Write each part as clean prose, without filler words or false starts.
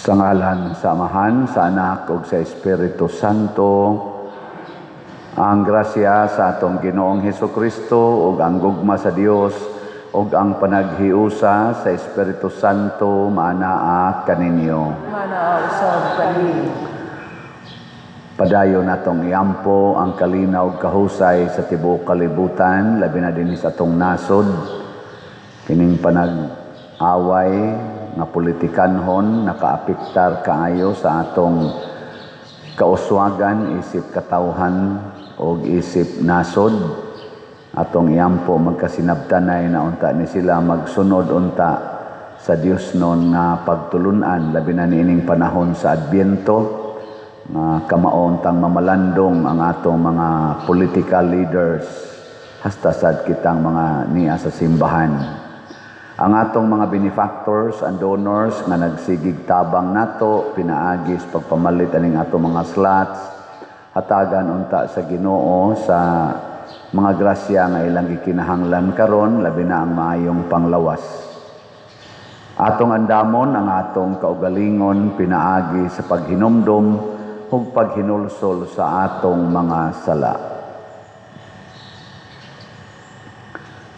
Sa ngalan sa Amahan, sa Anak, ug sa Espiritu Santo, ang grasya sa atong Ginoong Hesukristo, ug ang gugma sa Dios, ug ang panaghiusa sa Espiritu Santo, maanaa kaninyo. Manaa usab kaninyo. Padayon natong iampo ang kalinaw ug kahusay sa tibuok kalibutan, labi na dinhi sa atong nasod, kining panag-away nga politikanhon nakaapektar kaayo sa atong kauswagan, isip katawhan o isip nasod. Atong iampo magkasinabtanay na unta ni sila magsunod unta sa Dios non nga pagtulunan, labi na niining panahon sa Adbyento nga kamaontang mamalandong ang atong mga political leaders hasta sad kitang mga niya sa simbahan. Ang atong mga benefactors and donors nga nagsigig tabang nato, pinaagis pagpamalit aning atong mga slots, hatagan unta sa Ginoo sa mga grasya nga ilang gikinahanglan karon, labi na ang maayong panglawas. Atong andamon ang atong kaugalingon, pinaagi sa paghinumdom ug paghinulsol sa atong mga sala.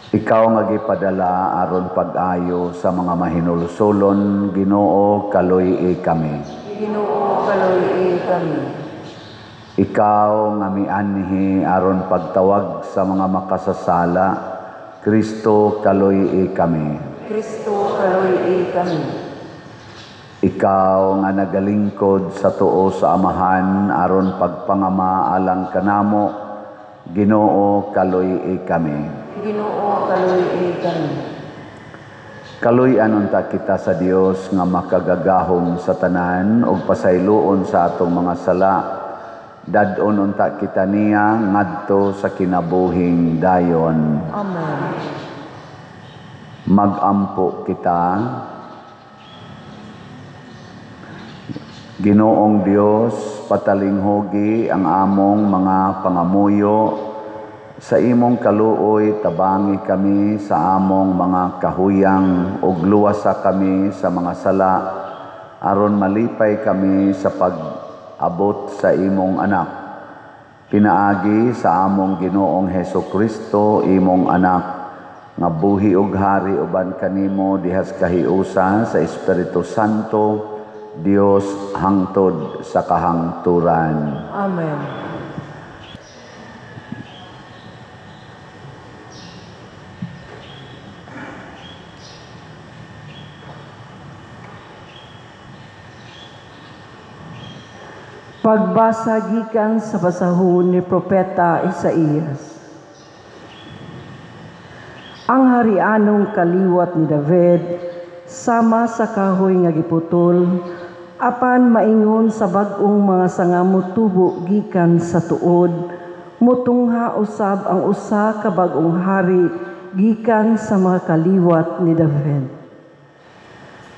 Ikaw nga gipadala aron pag-ayo sa mga mahinulsolon, Ginoo, kaluy kami. Ginoo, kaluy kami. Ikaw nga mianhi aron pagtawag sa mga makasasala, Kristo, kaluy kami. Kristo, kaluy kami. Ikaw nga nagalingkod sa tuo sa Amahan aron pagpangama alang kanamo, Ginoo, kaluy kami. Ginoo, kaluy kami. Kaluy-an unta kita sa Dios nga makagagahom sa tanan ug pasayloon sa atong mga sala. Dadon unta kita niya ngadto sa kinabuhing dayon. Amen. Magampo kita. Ginoong Dios, patalinghogi ang among mga pangamuyo. Sa imong kaluoy, tabangi kami sa among mga kahuyang ug luwasa kami sa mga sala, aron malipay kami sa pag-abot sa imong anak. Pinaagi sa among Ginoong Hesukristo, imong anak, nga buhi ug hari uban kanimo dihas kahiusa sa Espiritu Santo, Dios hangtod sa kahangturan. Amen. Pagbasa gikan sa basahon ni Propeta Isaías. Ang harianong kaliwat ni David sama sa kahoy nga giputol, apan maingon sa bag-ong mga sanga motubo gikan sa tuod, mutungha usab ang usa ka bag-ong hari gikan sa mga kaliwat ni David.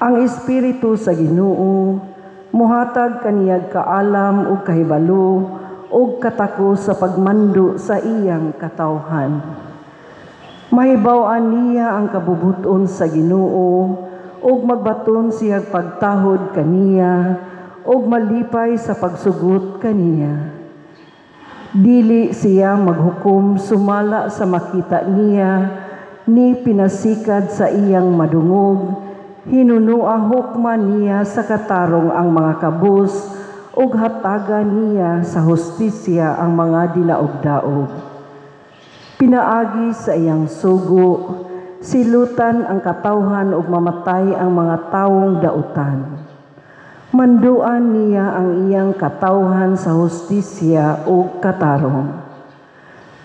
Ang Espiritu sa Ginoo muhatag kaniyag kaalam ug kahibalo ug katako sa pagmando sa iyang katawhan. Mahibaw-an niya ang kabubuton sa Ginoo ug magbaton siyang pagtahod kaniya ug malipay sa pagsugot kaniya. Dili siya maghukom sumala sa makita niya, ni pinasikad sa iyang madungog. Hinunua hukman niya sa katarong ang mga kabus ug hatagan niya sa hustisya ang mga dinaog-daog. Pinaagi sa iyang sugo, silutan ang katawhan ug mamatay ang mga tawong dautan. Manduan niya ang iyang katawhan sa hustisya ug katarong.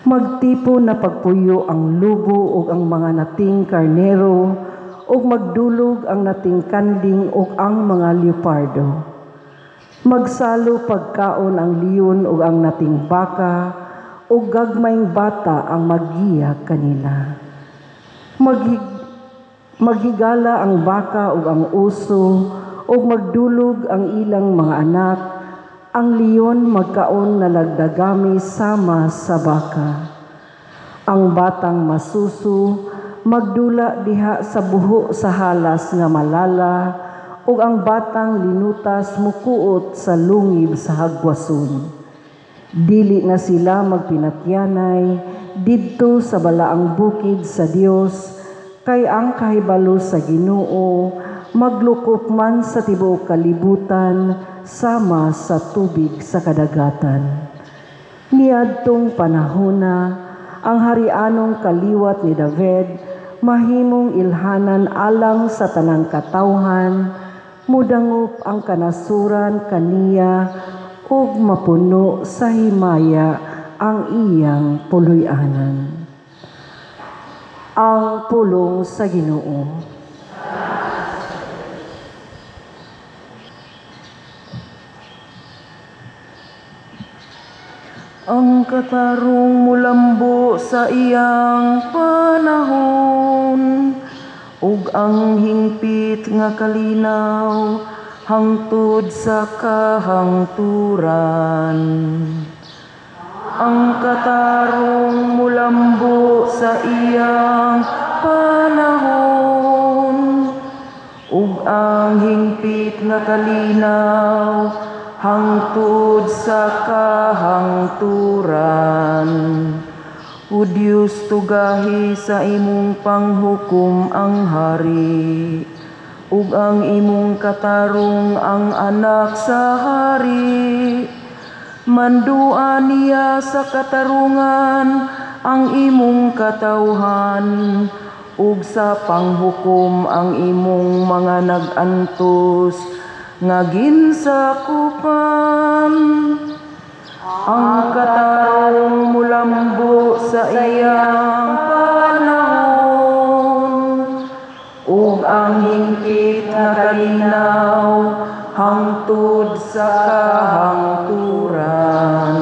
Magtipo na pagpuyo ang lubo ug ang mga nating karnero, ug magdulog ang nating kanding ug ang mga leopardo. Magsalo pagkaon ang leon ug ang nating baka, ug gagmayng bata ang maggiya kanila. Maghigala ang baka ug ang uso, ug magdulog ang ilang mga anak. Ang leon magkaon na lagdagami sama sa baka. Ang batang masuso magdula diha sa buho sa halas nga malala, ug ang batang linutas mukuot sa lungib sa hagwason. Dili na sila magpinatyanay didto sa balaang bukid sa Dios, kay ang kahibalo sa Ginoo maglukop man sa tibuok kalibutan sama sa tubig sa kadagatan. Niadtong panahona, ang harianong kaliwat ni David mahimong ilhanan alang sa tanang katawhan, mudangup ang kanasuran kaniya ug mapuno sa himaya ang iyang puloy-anan. Ang pulong sa Ginoo. Ang katarong mulambo sa iyang panahon, ug ang hingpit nga kalinaw hangtod sa kahangturan. Ang katarong mulambo sa iyang panahon, ug ang hingpit nga kalinaw hangtod sa kahangturan. O Diyos, tugahi sa imong panghukom ang hari, ug ang imong katarong ang anak sa hari. Manduan niya sa katarungan ang imong katawhan, ug sa panghukom ang imong mga nag-antos nga ginsakupan. Ang katarong mulambo sa iyang panahon, ug ang hingpit nga kalinaw hangtod sa kahangturan.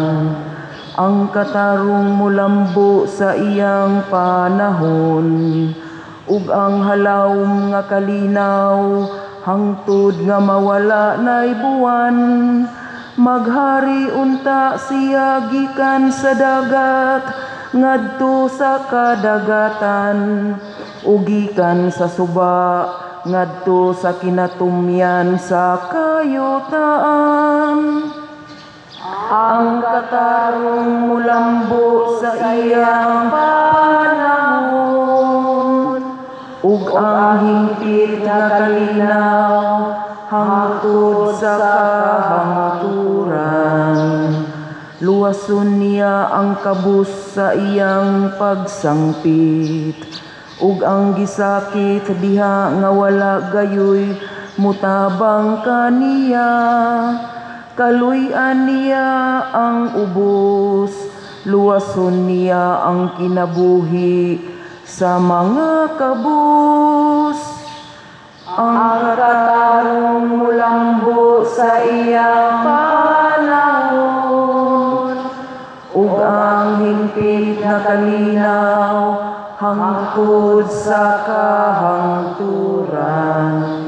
Ang katarong mulambo sa iyang panahon, ug ang halawom nga kalinaw hangtod nga mawala na'y buwan. Maghari unta siya gikan sa dagat ngadto sa kadagatan, ug gikan sa suba ngadto sa kinatumyan sa kayutaan. Ang katarong mulambo sa iyang panahon, ug ang hingpit nga kalinaw hangtod sa kahangturan. Luwason niya ang kabus sa iyang pagsangpit, ug ang gisakit diha nga wala gayoy mutabang kaniya. Kaluy-an niya ang ubos, luwason niya ang kinabuhi sa mga kabus. Ang katarong mulambo sa iyang panahon, ug ang hingpit na kalinaw hangtod sa kahangturan.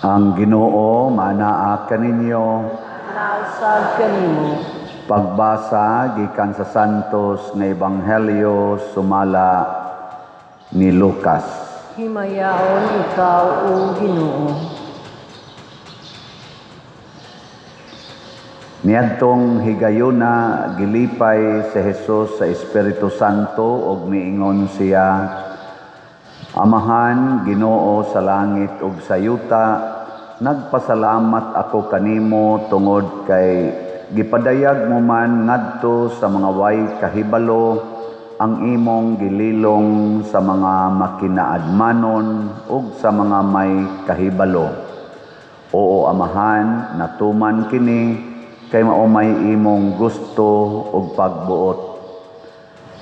Ang Ginoo manaa kaninyo. Nausag kanimo. Pagbasa gikan sa Santos nga Ebanghelyo sumala ni Lucas. Himayaon ikaw, O Ginoo. Niadtong higayuna gilipay si Jesus sa Espiritu Santo ug miingon siya, Amahan, Ginoo sa langit ug sa yuta, nagpasalamat ako kanimo tungod kay gipadayag mo man ngadto sa mga way kahibalo ang imong gililong sa mga makinaadmanon ug sa mga may kahibalo. Oo Amahan, natuman kini kay mao may imong gusto ug pagbuot.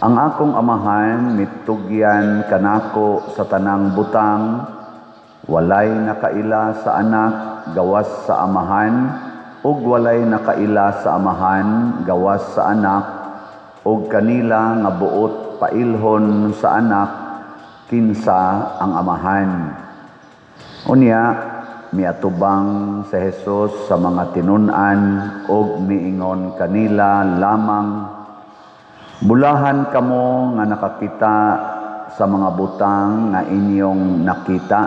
Ang akong Amahan mitugyan kanako sa tanang butang, walay nakaila sa anak gawas sa Amahan, ug walay nakaila sa Amahan gawas sa anak, ug kanila nga buot pailhon sa anak kinsa ang Amahan. Unya miatubang sa Hesus sa mga tinun-an ug miingon kanila lamang, bulahan kamo nga nakakita sa mga butang nga inyong nakita.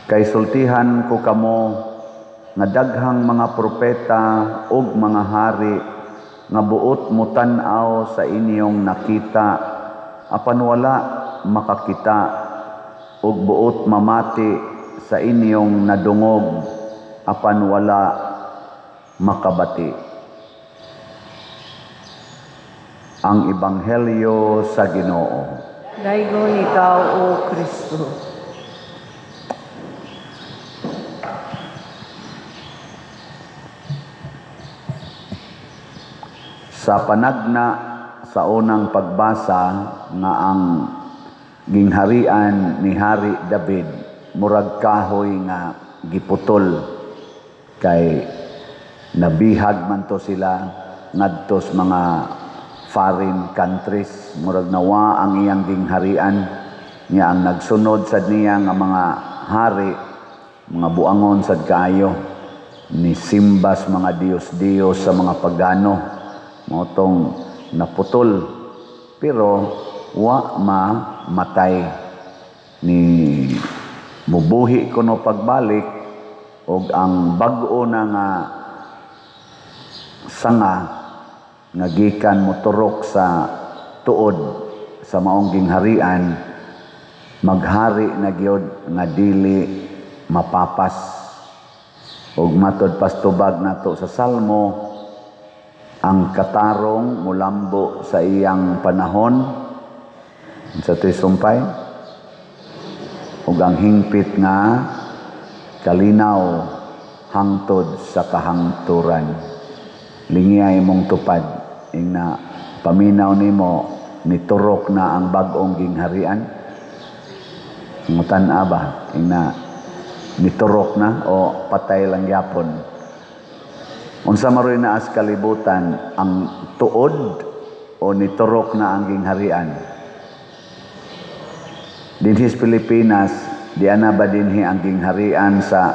Kay sultihan ko kamo nga daghang mga propeta ug mga hari nga buot mo tan-aw sa inyong nakita, apan wala makakita, ug buot mamati sa inyong nadungog, apan wala makabati. Ang Ebanghelyo sa Ginoo. Daygon ikaw, O Kristo. Sa panagna sa unang pagbasa nga ang gingharian ni Hari David, murag kahoy nga giputol kay nabihag man to sila ngadtos mga foreign countries, murag nawa ang iyang gingharian niya. Ang nagsunod sad niya nga mga hari, mga buangon sad kaayo ni simbas mga Dios sa mga pagano, motong naputol pero wa matay ni mubuhi kuno pagbalik, og ang bag-o na nga sanga nga gikan moturok sa tuod sa maong gingharian, maghari na gyud nga dili mapapas. Og matod pastubag nato sa Salmo, ang katarong mulambo sa iyang panahon sa tisumpay, ug ang hingpit nga kalinaw hangtod sa kahangturan. Lingiyay mong tupad, ing paminaw nimo niturok na ang bag-ong gingharian. Ngutan ba, ing niturok na o patay lang yapon. Unsa maroy na as kalibutan, ang tuod o niturok na ang gingharian? Dinhis Pilipinas, di ana ba dinhi ang gingharian sa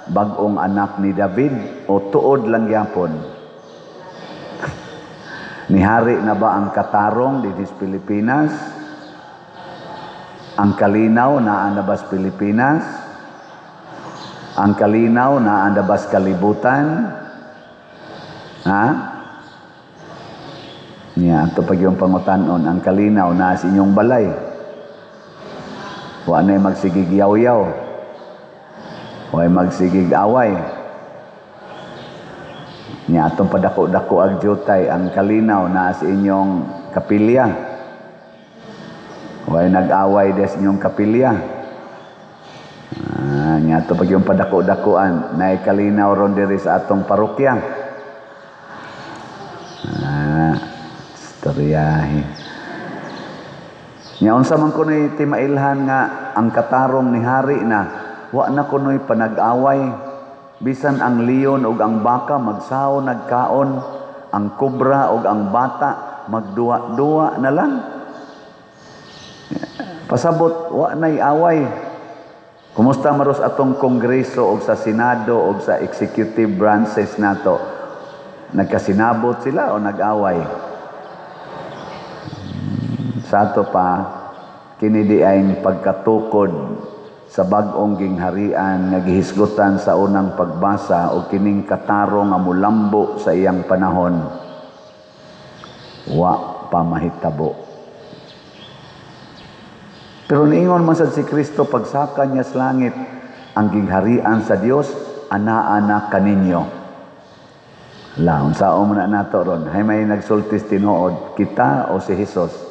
bag-ong anak ni David o tuod lang yapon? Nihari na ba ang katarong dinhis Pilipinas? Ang kalinaw na andabas Pilipinas? Ang kalinaw na andabas kalibutan? Ha? Niya, ito pag yung pangutanon, ang kalinaw na sa inyong balay. Wa na'y magsigig yaw-yaw. Wa magsigig away. Niya, itong padako-dako ag jutay, ang kalinaw na sa inyong kapilya. Wa nag-away des inyong kapilya. Niya, ito pag yung padako-dakuan, na kalinaw ron diri sa atong parokya. Istoryahe. Nya unsa man kunoy timailhan nga ang katarong ni hari na wa na kunoy panag-away, bisan ang leon ug ang baka magsaw nagkaon, ang kobra ug ang bata magduwa-duwa na lang. Pasabot wa nay away. Kumusta maros atong kongreso ug sa senado ug sa executive branches nato? Nagkasinabot sila o nag-away? Sa ato pa, kini di ay pagkatukod sa bag-ong gingharian nga gihisgutan sa unang pagbasa o kining katarong nga mulambo sa iyang panahon. Wa pa mahitabo. Pero niingon man sad si Kristo pagsaka niya sa langit, ang gingharian sa Dios ana-ana kaninyo. Laon sa na nato ron, hay may nagsultis tinuod, kita o si Hesus?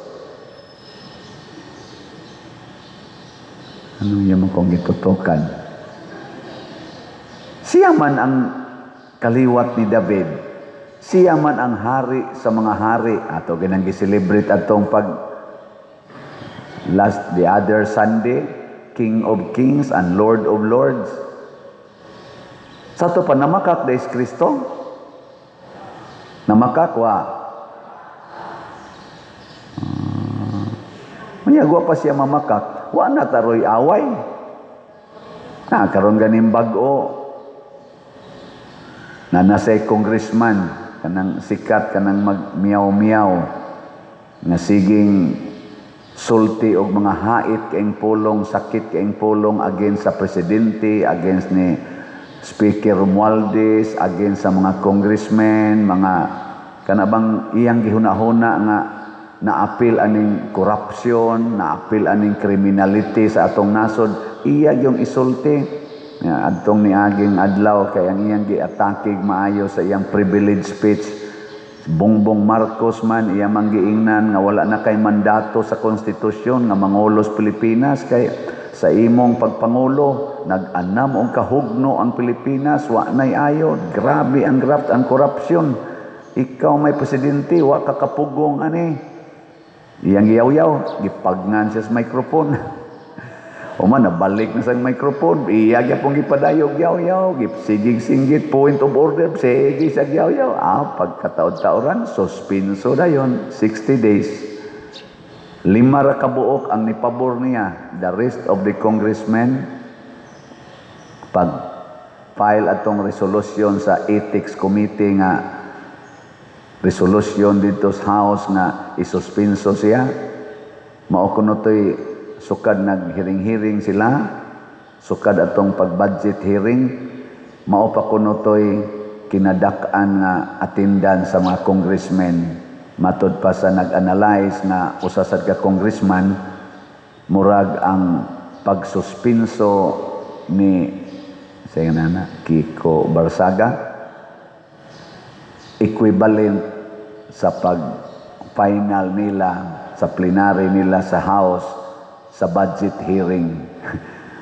Ano yung kong gitutukan? Siya man ang kaliwat ni David. Siya man ang hari sa mga hari. Ato ganang gi-celebrate atong the other Sunday, King of Kings and Lord of Lords. Sa to pa namakak da Kristo? Namakak wa. Mayagwa pa siya mamakak. Wa na taroy away. Karon ganing bag-o. Na nasay congressman, kanang sikat, kanang mag-miyaw-miyaw, nga siging sulti og mga hait kaing pulong, sakit kaing pulong against sa presidente, against ni Speaker Romualdez, against sa mga congressmen, mga kanabang iyang gihuna-huna nga naapil aning corruption, naapil aning criminality sa atong nasod, iya yung isulti. Adtong ni aging adlaw kay ang iyang giatakig maayo sa iyang privilege speech. Bongbong Marcos man iya manggiingnan nga wala na kay mandato sa konstitusyon nga mangulos Pilipinas, kay sa imong pagpangulo nag-anam og kahugno ang Pilipinas, wa nay ayo. Grabe ang graft ang corruption. Ikaw may presidente, wa ka kapugong ani. Iyang giyaw-yaw, gipagnan siya sa microphone. O man, nabalik na sa microphone, iyagya pong gipadayog, yaw-yaw, sigig-singgit, point of order, sige sa yaw-yaw. Pagkataod-taoran, suspenso na yun, 60 days. 5 ra kabuok ang nipabor niya. The rest of the congressmen, pag-file atong resolution sa Ethics Committee nga, resolution dito sa House nga isuspenso siya, maukunotoy sukad nag-hearing-hearing sila, sukad atong pag-budget hearing, mao pa kunotoy kinadak-an nga attendance sa mga congressmen. Matod pa sa nag-analyze na usasad ka congressman, murag ang pagsuspenso ni Kiko Barsaga equivalent sa pag-final nila, sa plenary nila sa House, sa budget hearing.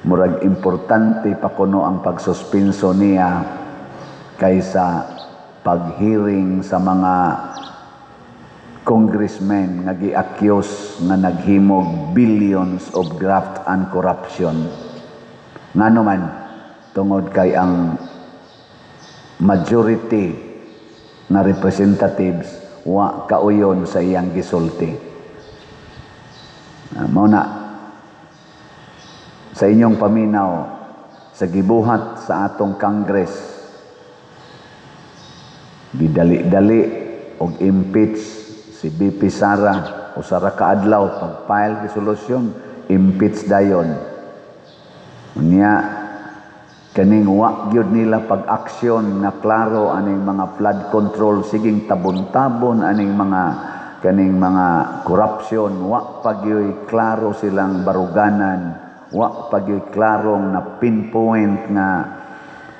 Murag importante pa kuno ang pagsuspenso niya kaysa pag-hearing sa mga congressmen nga gi-accuse nga naghimog billions of graft and corruption. Ngano man tungod kay ang majority na representatives wa kauyon sa iyang gisulti. Mao na sa inyong paminaw sa gibuhat sa atong Congress, gidali-dali og impeach si BP Sara o Sara kaadlaw pag-file resolution, impeach dayon. Unya kaning wa gyud nila pag-aksyon na klaro aning mga flood control, siging tabon-tabon aning mga kaning mga corruption, wa pagyoy klaro silang baruganan, wa pagyoy klarong na pinpoint nga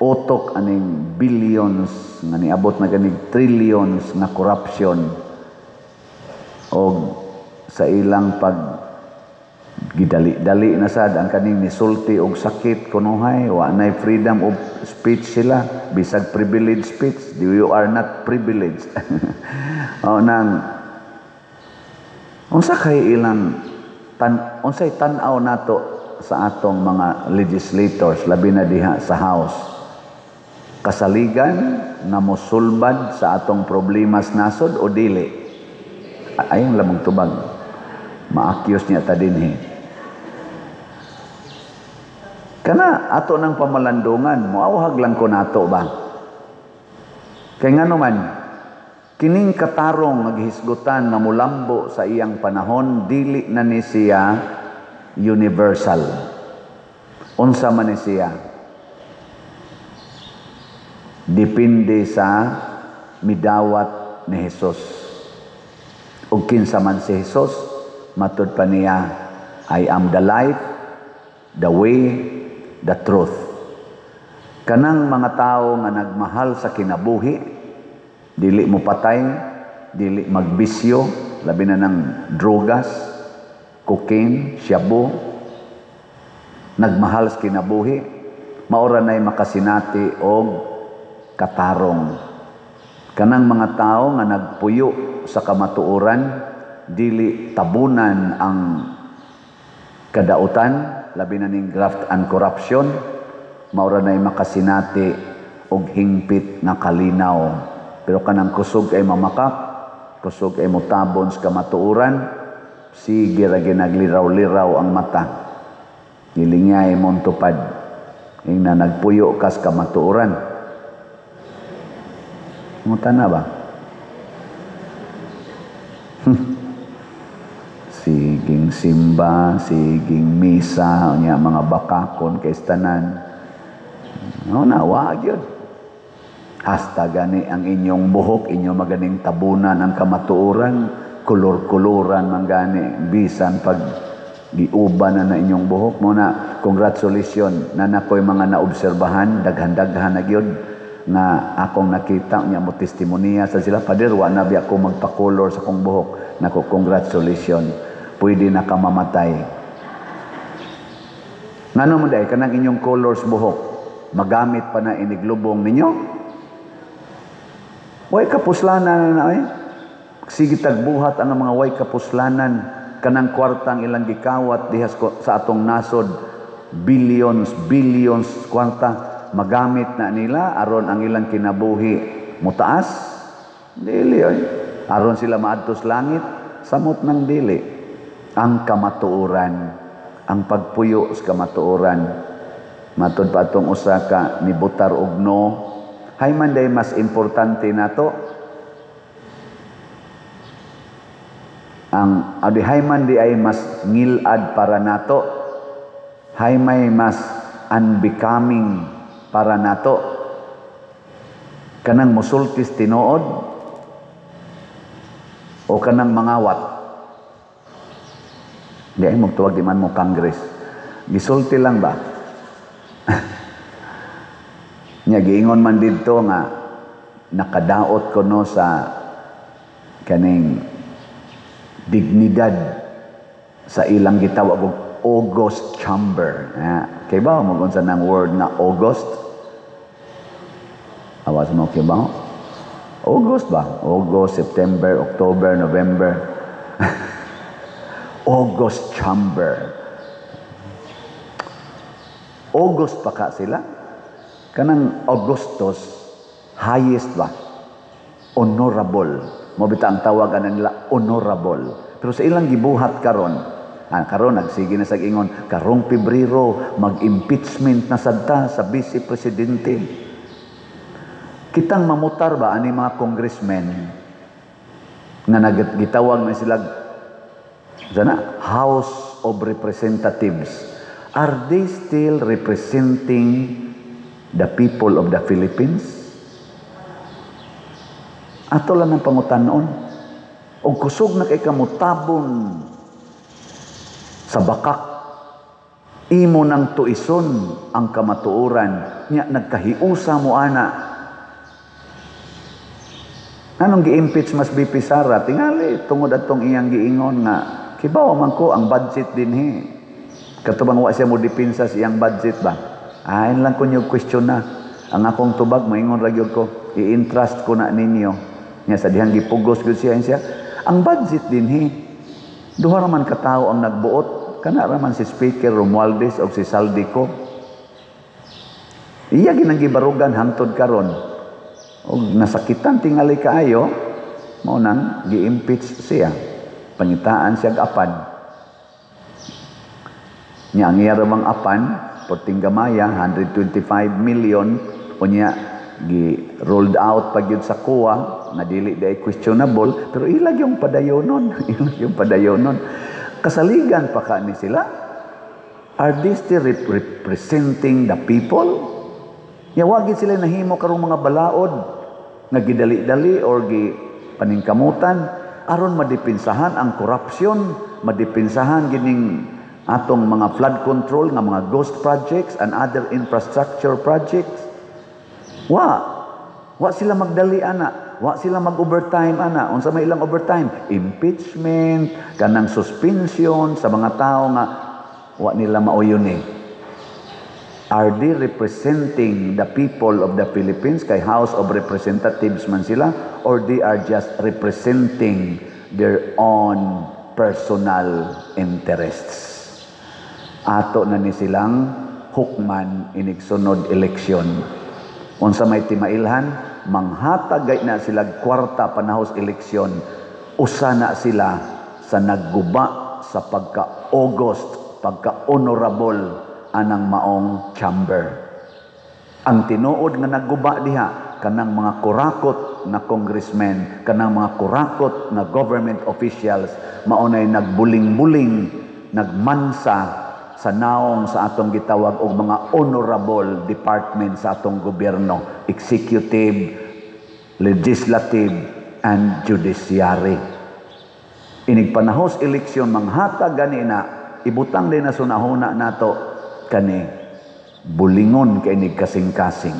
utok aning billions nga niabot na ganig trillions nga corruption, o sa ilang pag gidali-dali na sad ang kaning nisulti og sakit kunuhay, wa nay freedom of speech sila, bisag privilege speech, you are not privileged. O nang unsa kay ilang unsay tan-aw nato sa atong mga legislators, labi na diha sa House, kasaligan na mosulbad sa atong problema sa nasod o dili? Ayong lamang tubag, ma-accuse niya ta dinhi. Kana ato ng pamalandungan, moawhag lang ko nato ba? Kay ngano man, kining katarong naghisgutan na mulambo sa iyang panahon, dili na ni siya universal. Unsa man ni siya? Depende sa midawat ni Hesus. Ug kinsa man si Hesus, matud pa niya, I am the life, the way, the truth. Kanang mga tao nga nagmahal sa kinabuhi, dili mo patay, dili magbisyo, labi na ng drogas, cocaine, shabu, nagmahal sa kinabuhi, maura na'y makasinati og katarong. Kanang mga tao nga nagpuyo sa kamatuoran, dili tabunan ang kadautan, labi na ning graft and corruption, maura na'y makasinati og hingpit nga kalinaw. Pero kanang kusog ay mamakak, kusog ay mutabon sa kamatuoran, sige ra ginagliraw-liraw ang mata. Gilingay mong tupad. Yung na nagpuyo kas kamatuoran. Muta na ba? Siging simba, siging misa, niya mga bakakon kay tanan. No, wag yun. Hasta gani ang inyong buhok, inyong maganing tabunan ang kamatuoran, kulor-kuluran man gani, bisan pag giuban na inyong buhok mo na, congratulations, na nakoy mga naobserbahan, daghan-daghan na gyud na akong nakita niya mo testimonya sa sila, Pader, wa na biya ako magpa-color sa kong buhok. Nako, congratulations, pwede na ka mamatay. Ngano mo dahil, kanang inyong colors buhok, magamit pa na iniglubong ninyo? Way kapuslanan na sige tagbuhat ang mga way kapuslanan, kanang kwartang ilang gikawat dihas sa atong nasod, billions kwarta, magamit na nila aron ang ilang kinabuhi mutaas? Dili aron sila maadtos langit, samot ng dili. Ang kamatuoran, ang pagpuyo sa kamatuoran, matud pa atong usa ka ni Butar Ugno, hay man day mas importante nato ang hay man di ay mas ngilad para nato, hay may mas unbecoming para nato, kanang musultis tinuod o kanang mangawat. Di ay magtuwag di man mo Congress, gisulti lang ba? Nya giingon man didto nga nakadaot ko no sa kaning dignidad sa ilang gitawag og August chamber. Kay ba mo kung sa nang word na August? Awas mo kay ba? August ba? August, September, October, November. August chamber. August pa ka sila? Kanang Augustus, highest ba? Honorable. Mabita ang tawagan nila, honorable. Pero sa ilang gibuhat karon, karon nagsige na sa ingon, karong Pebrero, mag-impeachment na sadta sa Vice Presidente. Kitang mamutar ba ani mga congressmen na nagitawag na sila sana House of Representatives? Are they still representing the people of the Philippines? Ato lang ang pangutanon. O kusog na kay kamutabon sa bakak, imo nang tuison ang kamatuoran, nya nagkahiusa mo ana. Anong gi-impeach mas BP Sara? Tingali, tungod atong iyang giingon nga, kibaw man ko ang budget din he. Katubang wa siya mo dipinsa sa iyang budget ba? Ayon lang ko niyo question na. Ang akong tubag, maingon ragyod ko, i-entrust ko na ninyo. Nga sa dihang gipugos ko siya. Ang budget din duha raman katao ang nagbuot. Kana raman si Speaker Romualdez o si Saldico. Iya ginang gibarugan hangtod karon. O nasakitan tingali kaayo, mao nang gi-impeach siya. Pangitaan siya apan. Nya ang iya ramang apan, Porting Gamaya, 125 million, unya gi-rolled out pag yun sa kuwa, na dili day questionable, pero ilag yung padayonon, ilag yung padayonon. Kasaligan pa ka ni sila? Are they still representing the people? Yawagin sila nahimo karong mga balaod, nga gidali-dali or paningkamutan, aron madipinsahan ang corruption, madipinsahan gining atong mga flood control nga mga ghost projects and other infrastructure projects. Wa sila magdali ana, wa sila mag-overtime ana. Unsa may ilang overtime? Impeachment, kanang suspension sa mga tao nga wa nila mauyon Are they representing the people of the Philippines? Kay House of Representatives man sila? Or they are just representing their own personal interests? Ato na ni silang hukman inigsunod eleksyon. Unsa may timailhan, manghatagay na sila kwarta panahos eleksyon. Usa na sila sa nagguba sa pagka-August, pagka-honorable anang maong chamber. Ang tinuod nga nagguba diha, kanang mga kurakot na congressmen, kanang mga kurakot na government officials, maunay nagbuling-buling, nagmansa sa naong sa atong gitawag og mga honorable department sa atong gobyerno, executive, legislative, and judiciary. Inig panahos eleksyon manghatag gani na, ibutang din na sunahuna nato kani bulingon kay inig kasing-kasing.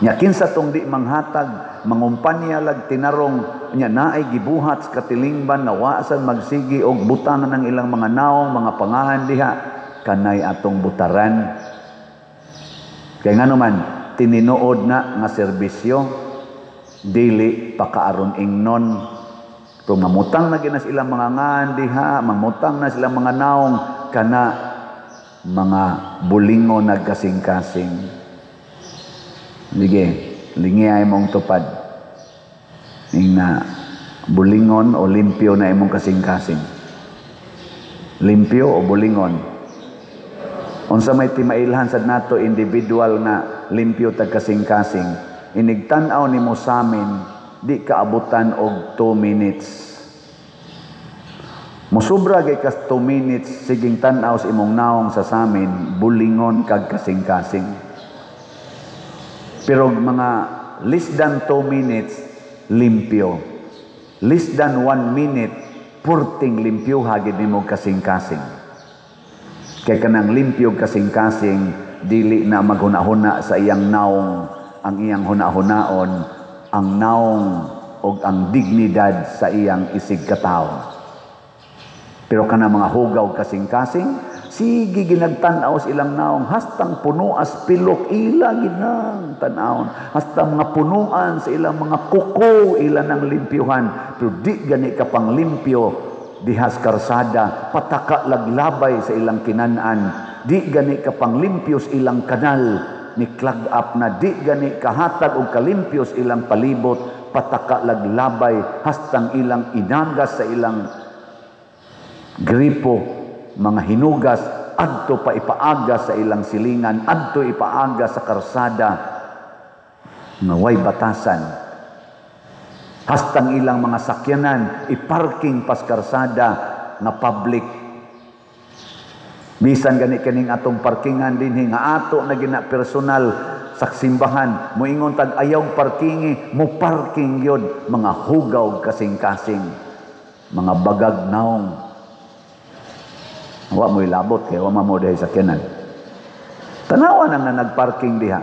Nya kinsa tong di manghatag, mangumpanya lag tinarong nya naay gibuhat sa katilingban na waasan magsigi og butangan ng ilang mga naong mga pangahan diha, kanay atong butaran. Kay ngano man tininuod na nga serbisyo dili pakaaron ingnon. Kung mamutang na ginas ilang mga ngan diha, mamutang na silang mga naong kana mga bulingon nagkasing-kasing. Lige, lingi ay mong tupad. Ing na bulingon o limpyo na imong kasing-kasing. Limpyo o bulingon. Unsa may timailhan sad nato individual na limpyo tag kasing-kasing. Inigtan-aw nimo sa amin, di kaabutan og 2 minutes. Musubra kay kas 2 minutes, siging tan-aw sa imong naong sa samin, bulingon kag kasing-kasing. Pero mga less than 2 minutes, limpyo. Less than 1 minute, purting limpyo hagid nimo kasing-kasing. Kay kanang limpyo kasing-kasing, dili na maghuna-huna sa iyang naong, ang iyang huna-hunaon, ang naong o ang dignidad sa iyang isig katao. Pero kana mga hugaw kasing-kasing, sige ginagtanaw sa ilang naong, hastang puno as pilok, ila ginang tanawon. Hastang mga punuan sa ilang mga kuko, ila ng limpyuhan. Pero di gani ka pang limpyo, dihas karsada, pataka laglabay sa ilang kinanaan. Di gani ka pang limpyo sa ilang kanal, ni clog up na di gani kahatag o kalimpyos ilang palibot, pataka laglabay, hastang ilang inagas sa ilang gripo, mga hinugas, adto pa ipaaga sa ilang silingan, adto ipaaga sa karsada, nga way batasan. Hastang ilang mga sakyanan, iparking pas karsada, nga public. Bisan gani kaning atong parkingan dinhi nga ato na gina personal sa simbahan, moingon tag ayaw parkingi, mo parking yun, mga hugaw kasing-kasing, mga bagag naong. Wa mo ilabot kay wa mo dahi sakyanan. Tanawan ang nagparking diha.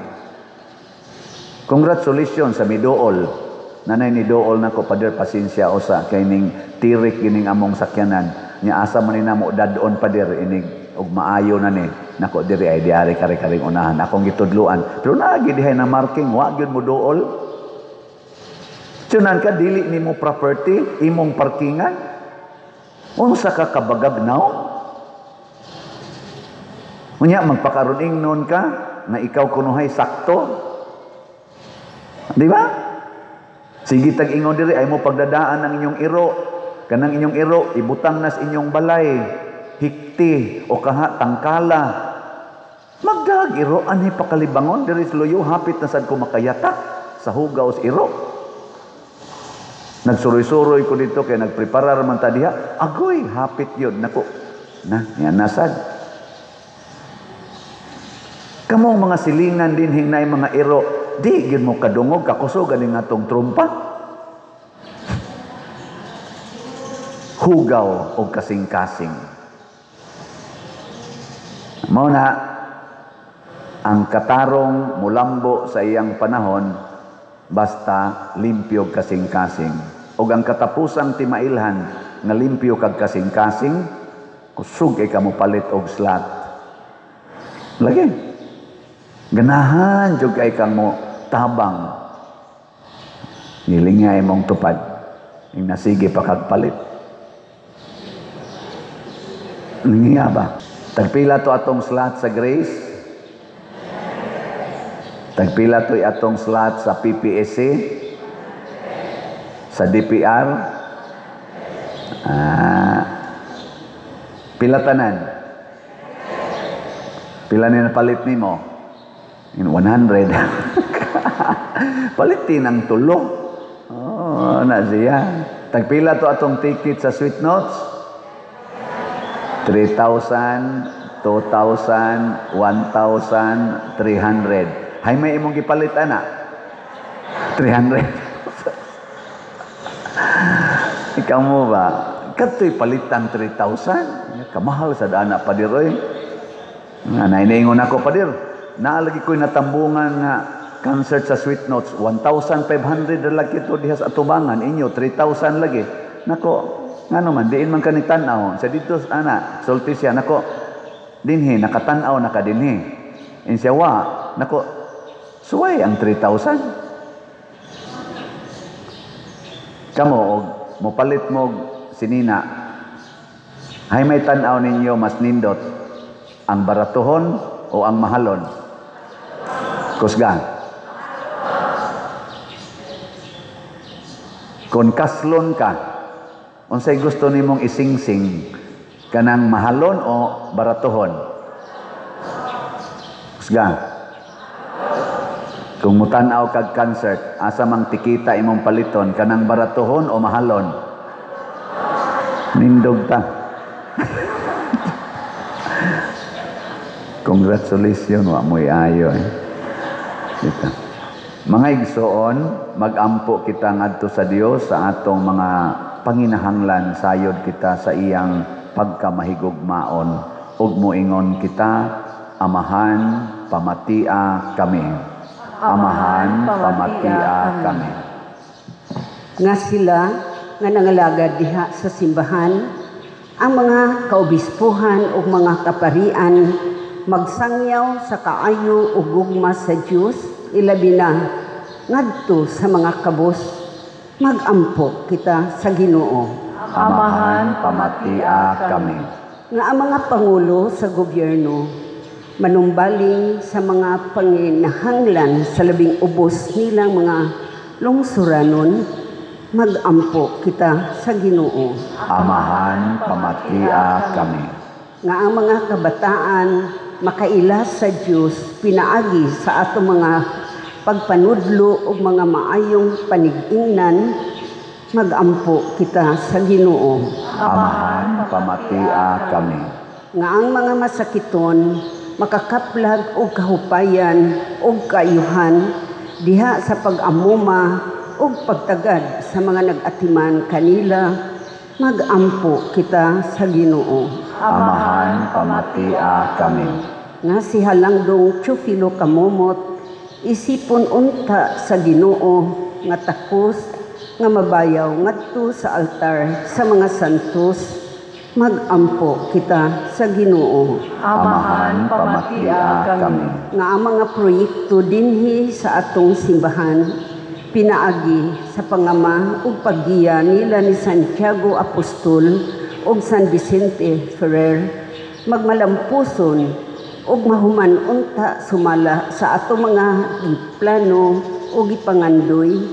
Congratulations sa miduol. Nanay ni dool nako pader pasensya usa kay ning tirik gining among sakyanan. Nya asa man ni namo dadon pader inig og maayo na ni nako diri ay diari kare-karing unahan akong gitudluan. Pero naagi dihay na marking wa gyud mo dool. Tunan ka dili nimo property imong parkingan. Unsa ka kabagag now? Unya magpakaron ingnon ka na ikaw kunuhay sakto. Di ba? Sige tag ingon diri ay mo pagdadaan ng inyong iro. Kanang inyong iro ibutang nas inyong balay, hikti o kaha tangkala. Magdag iro anhi pakalibangon diri sa luyo hapit na sad ko makayata sa hugaw sa iro. Nagsuroy-suroy ko dito kay nagpreparar man ta diha. Agoy hapit yun nako. Na yan nasad. Kamong mga silingan din hinay mga iro, di gyud mo kadungog kakusog galing atong trumpa. Hugaw o kasing-kasing. Mao na ang katarong mulambo sa iyang panahon basta limpyo kasing-kasing. O ang katapusang timailhan nga limpyo kag kasing-kasing, kusog kay kamo palit og slot. Lagi. Ganahan jud kay kang mo tabang. Nilingay mong tupad. Ing nasige pa kag palit. Nga ba? Tagpila to atong slot sa Grace? Tagpila to atong slot sa PPSC? Sa DPR? Pila tanan? Pila ni napalit nimo? 100. Palitin ang tulo. Oh, na siya. Tagpila to atong ticket sa Sweet Notes? 3,000, 2,000, 1,300. Hay may imong gipalit ana? 300. Ikaw mo ba? Kato'y palitan 3,000? Kamahal sa dana pa diroy. Nainaingon ako pa dir. Naalagi ko'y natambungan nga concert sa Sweet Notes. 1,500 lagi ito diha sa atubangan. Inyo, 3,000 lagi. Nako, nga naman, diin man kanitanaw. Sa dito, sulti siya. Nako, dinhi, nakatanaw, nakadinhi. In siya, nako, suway ang 3,000. Kamo, mopalit mo sinina. Hay may tanaw ninyo mas nindot. Ang baratuhon o ang mahalon? Kusgan. Kung kaslon ka, unsay gusto nimong isingsing, kanang mahalon o baratuhon? Kusgan. Kung mutanaw kag concert, asa mang tikita imong paliton, kanang baratuhon o mahalon? Nindog ta. Congratulations, wa mo'y ayo. Kita. Mga igsoon, magampo kita ngadto sa Dios sa atong mga panginahanglan sayod kita sa iyang pagkamahigugmaon ug moingon kita, amahan pamatia kami. Amahan pamatia kami. Nga sila nga nangalagad diha sa simbahan, ang mga kaobispuhan ug mga kaparian magsangyaw sa kaayo ug gugma sa Dios, ilabi na ngadto sa mga kabos, magampo kita sa Ginoo. Amahan pamatia kami. Nga ang mga pangulo sa gobyerno manumbaling sa mga panginahanglan sa labing ubos nilang mga lungsuranon, magampo kita sa Ginoo. Amahan pamatia kami. Nga ang mga kabataan makailas sa Dios pinaagi sa ato mga pagpanudlo ug mga maayong panig-ingnan, magampo kita sa Ginoo. Amahan pamatia kami. Nga ang mga masakiton makakaplag og kahupayan ug kaayuhan diha sa pag-amuma ug pagtagad sa mga nag-atiman kanila, magampo kita sa Ginoo. Amahan pamatia kami. Nga si Halangdong Teofilo Kamomot, isipon unta sa Ginoo nga takos nga mabayaw ngadto sa altar sa mga santos, magampo kita sa Ginoo. Amahan pamatia kami. Nga ang mga proyekto dinhi sa atong simbahan pinaagi sa pangama ug paggiya nila ni Santiago Apostol ug San Vicente Ferrer, magmalampuson ug mahuman unta sumala sa ato mga plano ug ipangandoy,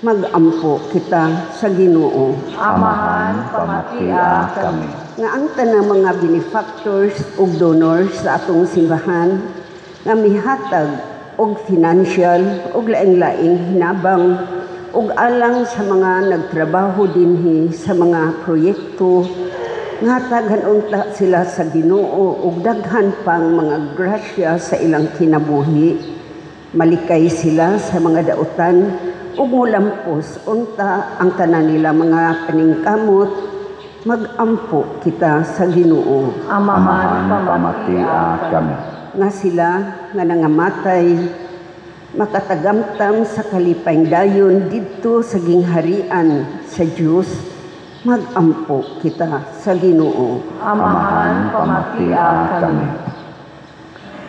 magampo kita sa Ginoo. Amahan pamatia kami. Nga ang tanang mga benefactors ug donors sa atong simbahan nga mihatag og financial ug laing-laing hinabang ug alang sa mga nagtrabaho dinhi sa mga proyekto, nga taghan unta sila sa Ginoo ug daghan pang mga grasya sa ilang kinabuhi. Malikay sila sa mga dautan ug mulampos unta ang tanan nila mga paningkamot, magampo kita sa Ginoo. Amahan pamatia kami. Nga sila nga nangamatay makatagamtam sa kalipayng dayon didto sa gingharian sa Dios, magampo kita sa Ginoo. Amahan pamatia kami.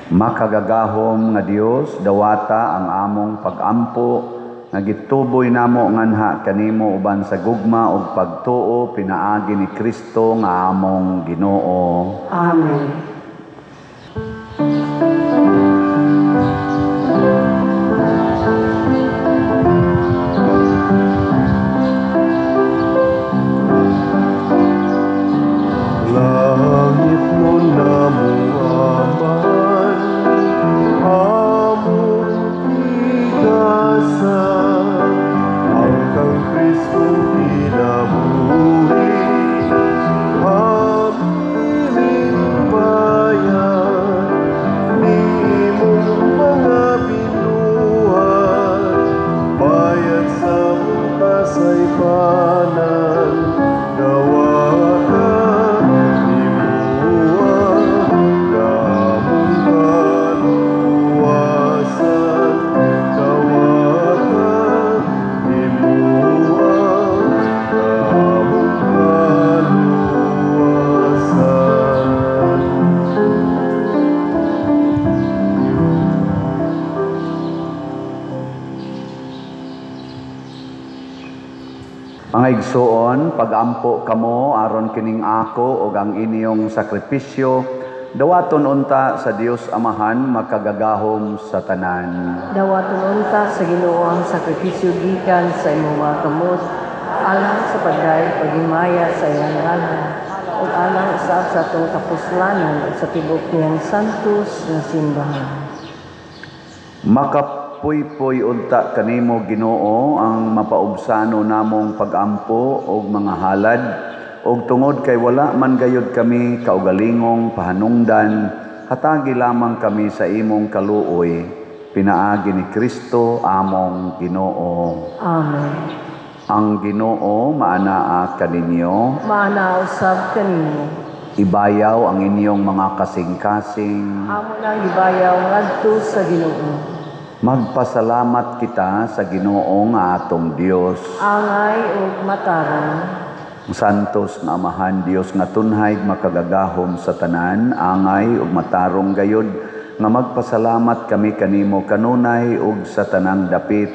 Makagagahom nga Dios dawata ang among pag-ampo nga gituboy namo nganha kanimo uban sa gugma ug pagtuo pinaagi ni Kristo nga among Ginoo. Amen. Langit nun namuaman, among tigasan, hanggang Kristo kinabuhi, aming bayan, ni imong mga binuhat, bayad sa mong kasaypanan, dawata Mga igsoon, pag-ampo kamo aron kining ako ug ang inyong sakripisyo, dawaton unta sa Dios Amahan makagagahom sa tanan. Dawaton unta sa Ginoo ang sakripisyo gikan sa imong mga kamot, alang sa pagdayeg paghimaya sa iyang ngalan, ug alang sa atong kapuslanan ug sa tibok niyang santos nga simbahan. Makapuypoy unta kanimo Ginoo ang mapaubsano namong pag-ampo og mga halad og tungod kay wala man gayud kami kaugalingong pahanungdan, hatagi lamang kami sa imong kaluoy, pinaagi ni Kristo among Ginoo. Amen. Ang Ginoo maanaa kaninyo, Maana usab kanimo. ibayaw ang inyong mga kasing-kasing. Amo nang gibayaw ngadto sa Ginoo. Magpasalamat kita sa Ginoo nga atong Dios. Angay ug matarong. Santos nga Amahan Dios nga tunhay makagagahom sa tanan, angay ug matarong gayud nga magpasalamat kami kanimo kanunay ug sa tanang dapit,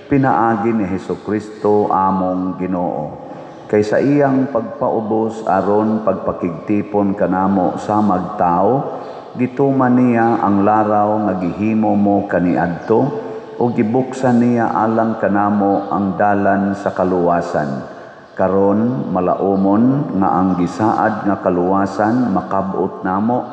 pinaagi ni Hesukristo among Ginoo. Kay sa iyang pagpaubos aron pagpakigtipon kanamo sa magtao, gituman niya ang laraw nga gihimo mo kaniadto o gibuksan niya alang kanamo ang dalan sa kaluwasan. Karon malaumon nga ang gisaad nga kaluwasan makabot namo,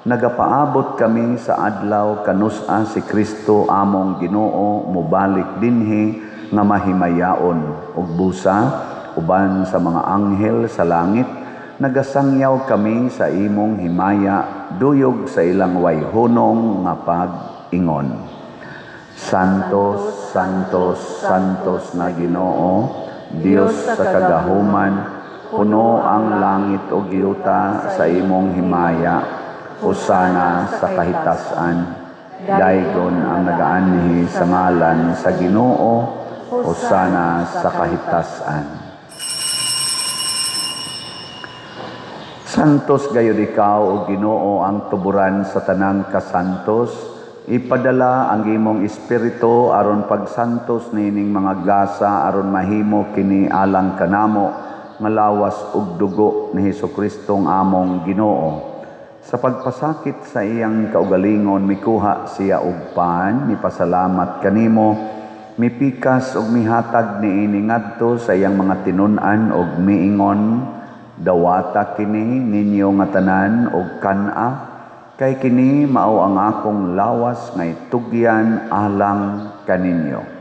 nagapaabot kami sa adlaw kanus-a si Kristo among Ginoo mubalik dinhi nga mahimayaon ug busa uban sa mga anghel sa langit. Nagasangyaw kami sa imong himaya, duyog sa ilang wayhunong nga pag-ingon. Santos, Santos, Santos na Ginoo, Dios sa kagahuman, puno ang langit o yuta sa imong himaya, hosana sa kahitasan, daygon ang nagaanhi sa ngalan sa Ginoo, hosana sa kahitasan. Santos gayud ikaw o Ginoo ang tuburan sa tanang kasantos, ipadala ang imong espiritu aron pagsantos nining mga gasa aron mahimo kini alang kanamo nga lawas ug dugo ni Hesukristo among Ginoo. Sa pagpasakit sa iyang kaugalingon mikuha siya og pan, mipasalamat kanimo, mipikas ug mihatag niini ngadto sa iyang mga tinun-an ug miingon, dawata kini ninyo nga tanan og kana, kay kini mao ang akong lawas nga itugyan alang kaninyo.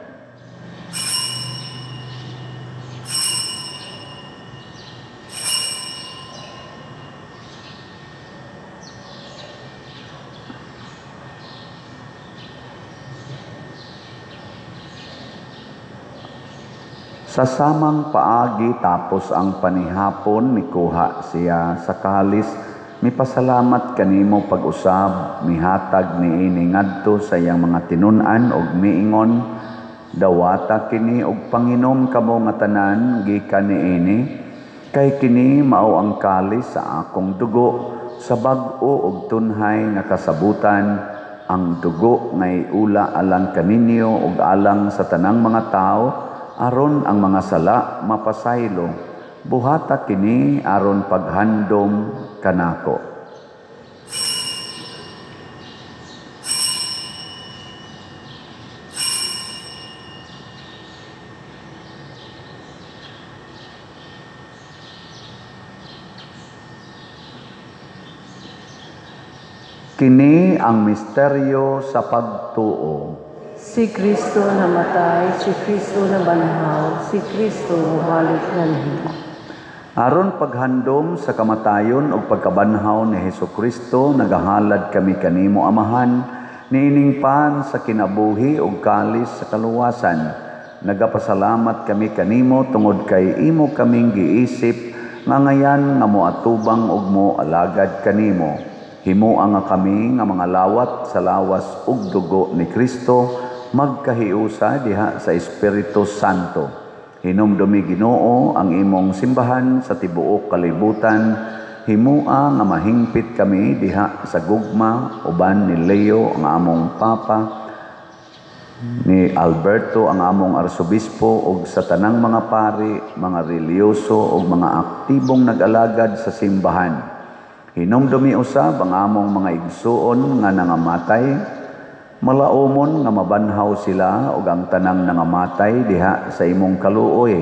Sa samang paagi tapos ang panihapon, mikuha siya sa kalis, mipasalamat kanimo pag-usab, mihatag niini ngadto sa iyang mga tinun-an og miingon, dawata kini og panginom kamo nga tanan gikan niini, kay kini mao ang kalis sa akong dugo, sa bag-o og tunhay nga kasabutan ang dugo ngay ula alang kaninyo ug alang sa tanang mga tao aron ang mga sala mapasaylo. Buhata kini aron paghandom kanako. Kini ang misteryo sa pagtuo. Si Kristo namatay, si Kristo nabanhaw, si Kristo mabalik nganhi. Aron paghandom sa kamatayon ug pagkabanhaw ni Hesukristo, nagahalad kami kanimo Amahan, niining pan sa kinabuhi ug kalis sa kaluwasan. Nagapasalamat kami kanimo tungod kay imo kaming giisip nga ngayan nga moatubang ug moalagad kanimo. Himuang nga kami nga mga lawat sa lawas ug dugo ni Kristo magkahiusa diha sa Espiritu Santo. Hinumdumi Ginoo ang imong simbahan sa tibuok kalibutan. Himua nga mahingpit kami diha sa gugma uban ni Leo ang among Papa, ni Alberto ang among Arsobispo ug sa tanang mga pari, mga reliyoso ug mga aktibong nag-alagad sa simbahan. Hinumdumi usab ang among mga igsuon nga nangamatay, malaumon nga mabanhaw sila ug ang tanang nangamatay diha sa imong kaluoy.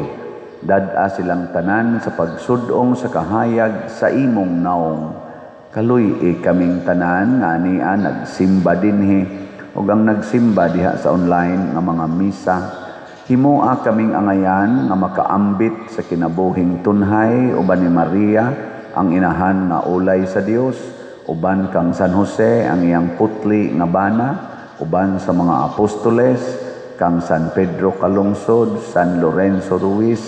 Dad-a silang tanan sa pagsudong sa kahayag sa imong naong. Kaluy kaming tanan nga ania nagsimba dinhi ug ang nagsimba diha sa online nga mga misa. Himua kaming angayan nga makaambit sa kinabuhing tunhay uban ni Maria ang inahan nga ulay sa Dios, uban kang San Jose ang iyang putli nga bana, uban sa mga apostoles, kang San Pedro Calungsod, San Lorenzo Ruiz,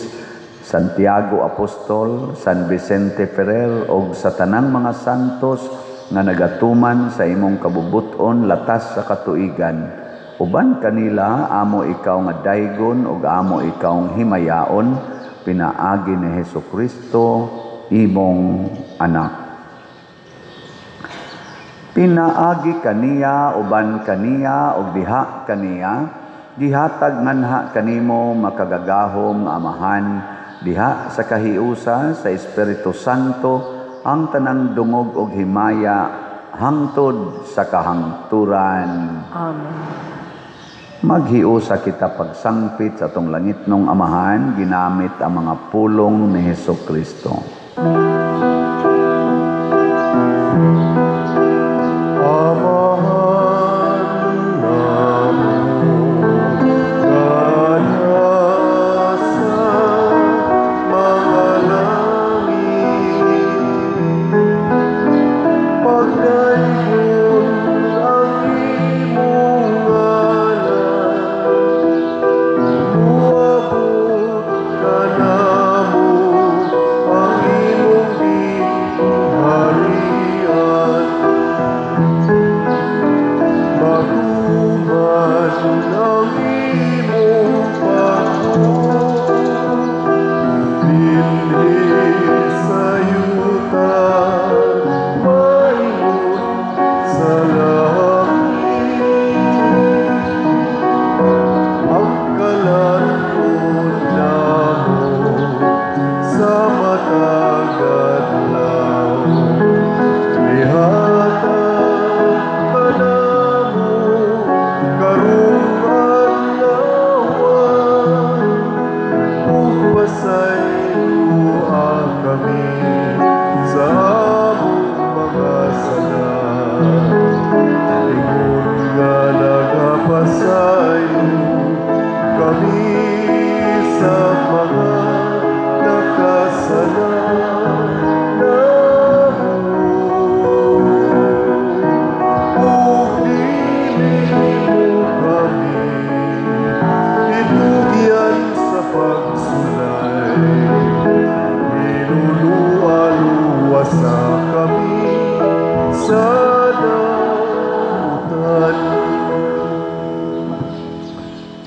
Santiago Apostol, San Vicente Ferrer, ug sa tanang mga santos nga nagatuman sa imong kabubuton latas sa katuigan. Uban kanila, amo ikaw nga daygon ug amo ikaw himayaon, pinaagi ni Hesukristo, imong anak. Pinaagi kaniya uban kaniya ug diha kaniya, gihatag nganha kanimo makagagahom nga Amahan, diha sa kahiusa sa Espiritu Santo ang tanang dungog ug himaya hangtod sa kahangturan. Amen. Maghiusa kita pagsangpit sa atong langitnong Amahan ginamit ang mga pulong ni Hesukristo.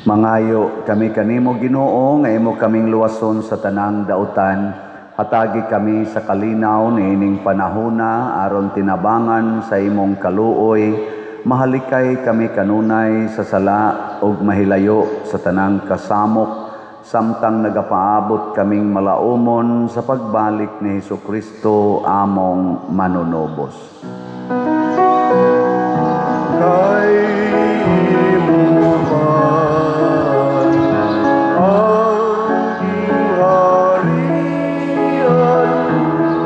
Mangayo kami kanimo Ginoo nga imo kaming luwason sa tanang dautan. Hatagi kami sa kalinaw niining panahona aron tinabangan sa imong kaluoy mahalikay kami kanunay sa sala ug mahilayo sa tanang kasamok, samtang nagapaabot kaming malaumon sa pagbalik ni Hesukristo among manunobos. Kay imuman ang gingharian,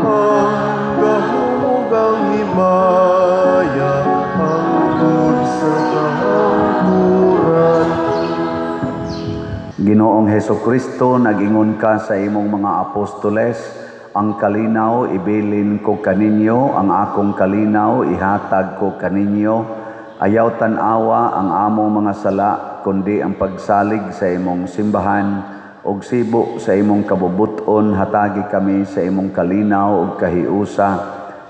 ang kahulugang himaya, hangtod sa kahangturan. Ginoong Hesukristo, nag-ingon ka sa imong mga apostoles, ang kalinaw ibilin ko kaninyo, ang akong kalinaw ihatag ko kaninyo. Ayaw tanawa ang among mga sala, kundi ang pagsalig sa imong simbahan, ug sibo sa imong kabubuton hatagi kami sa imong kalinaw ug kahiusa,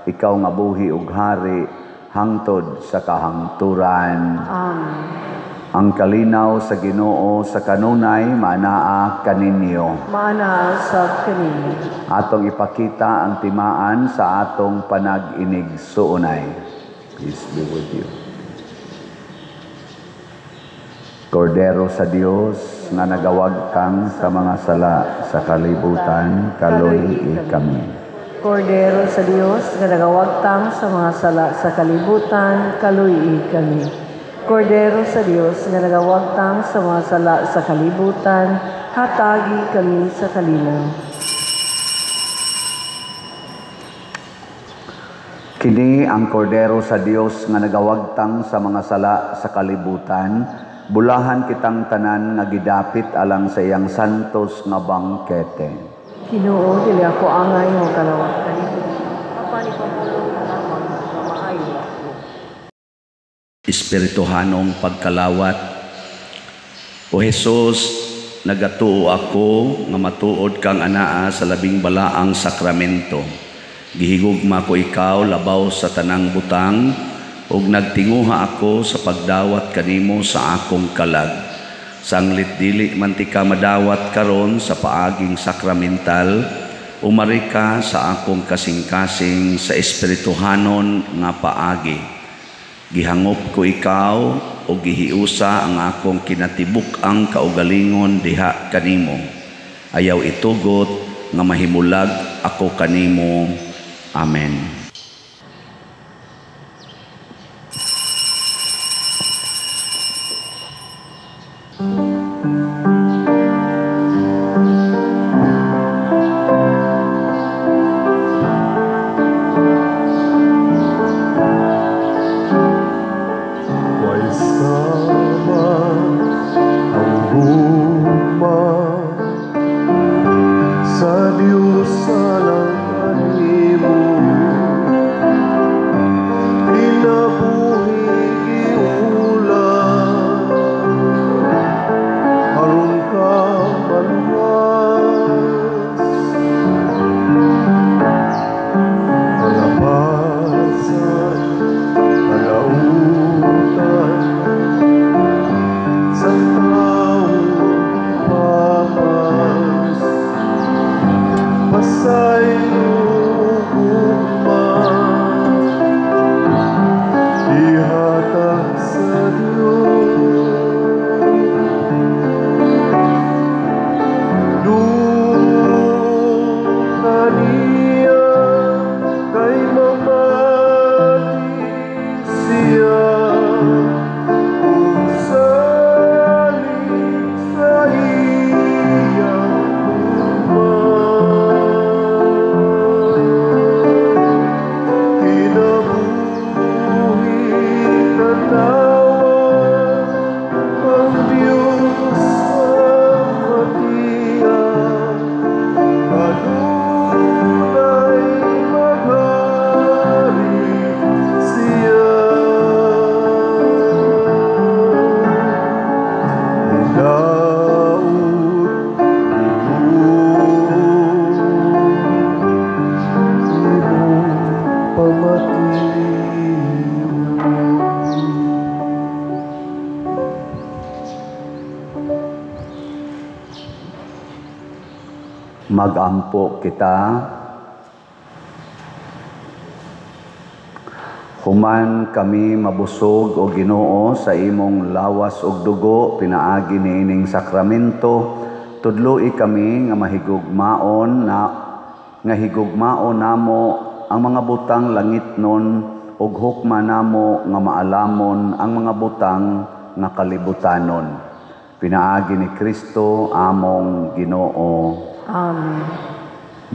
ikaw nga buhi ug hari, hangtod sa kahangturan. Amen. Ang kalinaw sa Ginoo sa kanunay manaa kaninyo. Maana sa kanino. Atong ipakita ang timaan sa atong panag-inig suunay. Peace be with you. Kordero sa Dios nga nagawag kang sa mga sala sa kalibutan, kaluy kami. Kordero sa Dios nga nagawagtang sa mga sala sa kalibutan, kaluy kami. Kordero sa Dios nga nagawagtang sa mga sala sa kalibutan, hatagi kami sa kalinaw. Kini ang kordero sa Dios nga nagawagtang sa mga sala sa kalibutan, bulahan kitang tanan nga gidapit alang sa iyang santos nga bangkete. Ginoo, dili ako angay mo kalawat kanimo. Kapani pamulong lamang nga maayo ako. Espirituhanong pagkalawat. O Jesus, nagatuo ako nga matuod kang anaa sa labing balaang sakramento. Gihigugma ko ikaw labaw sa tanang butang, ug nagtinguha ako sa pagdawat kanimo sa akong kalag. Sanglit dili man ti ka madawat karon sa paaging sakramental, umari ka sa akong kasing-kasing sa espirituhanon nga paagi. Gihangop ko ikaw o gihiusa ang akong kinatibuk ang kaugalingon diha kanimo. Ayaw itugot nga mahimulag ako kanimo. Amen. May sama ang guma sa Diyos alang kanimo. Kinabuhi giulan, aron ka maluwas. Alabasan, alautan, sa taong papas, pasay ugma, ihatag sa Diyos. Doon kaniya kay mamati siya, kung saling sa iyang kinabuhi tanawa ang Diyos ang matiyan, kanunay maghari siya. Daud imong pamatiyon. Mag-ampo kita. Human kami mabusog o Ginoo sa imong lawas ug dugo pinaagi niining sakramento, tudloi kami nga higugmaon namo ang mga butang langitnon ug hukma namo nga maalamon ang mga butang nga kalibutanon. Pinaagi ni Kristo among Ginoo. Amen.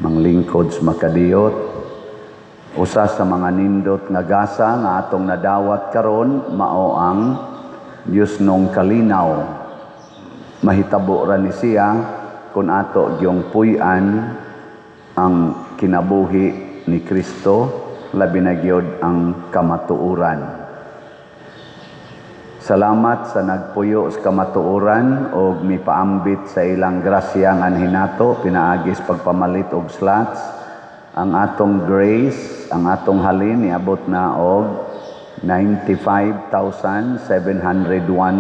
Manglingkod sa makadiyot. Usa sa mga nindot nga gasa nga atong nadawat karon mao ang Dios nung kalinaw. Mahitabo ra ni siya kung ato gyung puy-an ang kinabuhi ni Kristo, labi na gyud ang kamatuoran. Salamat sa nagpuyo sa kamatuoran og mipaambit sa ilang grasya nga hinato pinaagis pagpamalit og slots. Ang atong grace, ang atong halin niabot na og 95,701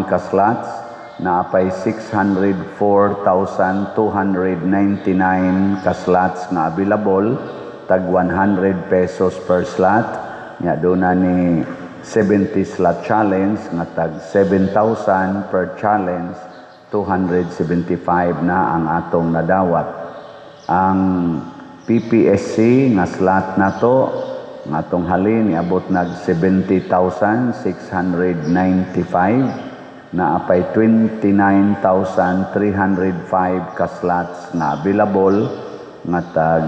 ka slots, naapay 604,299 ka slots nga available, tag 100 pesos per slot. Nya do na ni 70 slot challenge nga tag 7,000 per challenge, 275 na ang atong nadawat. Ang PPSC nga slot nato nga atong halin niabot nag 70,695, naapay 29,305 ka slots na available nga tag